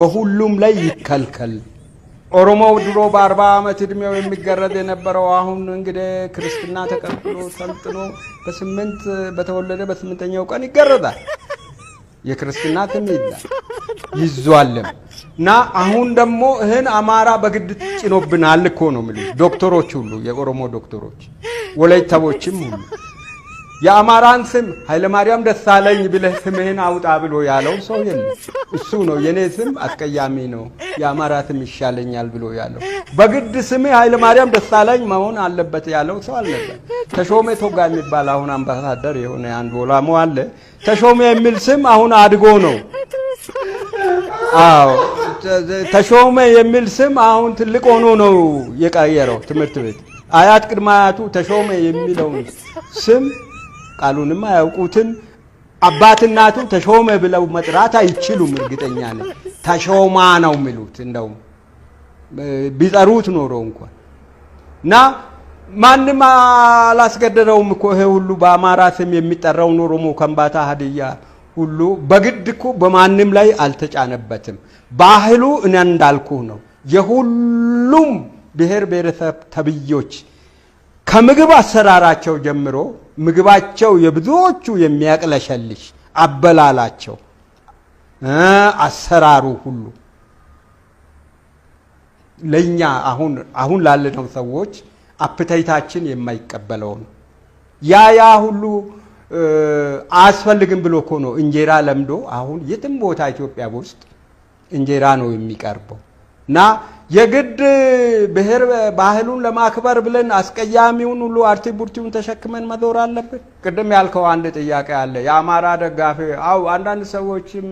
በሁሉም ላይ ይከልከል። ኦሮሞው ድሮ በ40 ዓመት እድሜው የሚገረድ የነበረው አሁን እንግዲህ ክርስትና ተቀብሎ ሰልጥኖ በተወለደ በ8ኛው ቀን ይገረዳል። የክርስትና ትምይላ ይዟልም እና አሁን ደግሞ እህን አማራ በግድ ጭኖብናል እኮ ነው የሚሉት ዶክተሮች ሁሉ የኦሮሞ ዶክተሮች ወላይታዎችም ሁሉ የአማራን ስም ኃይለ ማርያም ደሳለኝ ብለህ ስምህን አውጣ ብሎ ያለው ሰው የለም። እሱ ነው የኔ ስም አስቀያሚ ነው የአማራ ስም ይሻለኛል ብሎ ያለው። በግድ ስምህ ኃይለ ማርያም ደሳለኝ መሆን አለበት ያለው ሰው አልነበር። ተሾመ ቶጋ የሚባል አሁን አምባሳደር የሆነ አንድ ወላሞ አለ። ተሾመ የሚል ስም አሁን አድጎ ነው። አዎ ተሾመ የሚል ስም አሁን ትልቅ ሆኖ ነው የቀየረው ትምህርት ቤት። አያት ቅድመ አያቱ ተሾመ የሚለው ስም ቃሉንም አያውቁትን አባት እናቱ ተሾመ ብለው መጥራት አይችሉም። እርግጠኛ ነኝ ተሾማ ነው የሚሉት እንደው ቢጠሩት ኖሮ እንኳን እና ማንም አላስገደደውም እኮ ይሄ ሁሉ በአማራ ስም የሚጠራው ኦሮሞ ከምባታ ሀዲያ ሁሉ በግድ እኮ በማንም ላይ አልተጫነበትም። ባህሉ እኔ እንዳልኩ ነው። የሁሉም ብሔር ብሔረሰብ ተብዮች ከምግብ አሰራራቸው ጀምሮ ምግባቸው የብዙዎቹ የሚያቅለሸልሽ አበላላቸው አሰራሩ ሁሉ ለኛ አሁን ላለነው ሰዎች አፕታይታችን የማይቀበለው ነው። ያ ሁሉ አስፈልግም ብሎ እኮ ነው እንጀራ ለምዶ አሁን የትም ቦታ ኢትዮጵያ ውስጥ እንጀራ ነው የሚቀርበው እና የግድ ብሔር ባህሉን ለማክበር ብለን አስቀያሚውን ሁሉ አርቲ ቡርቲውን ተሸክመን መዞር አለብን። ቅድም ያልከው አንድ ጥያቄ አለ። የአማራ ደጋፊ አንዳንድ ሰዎችም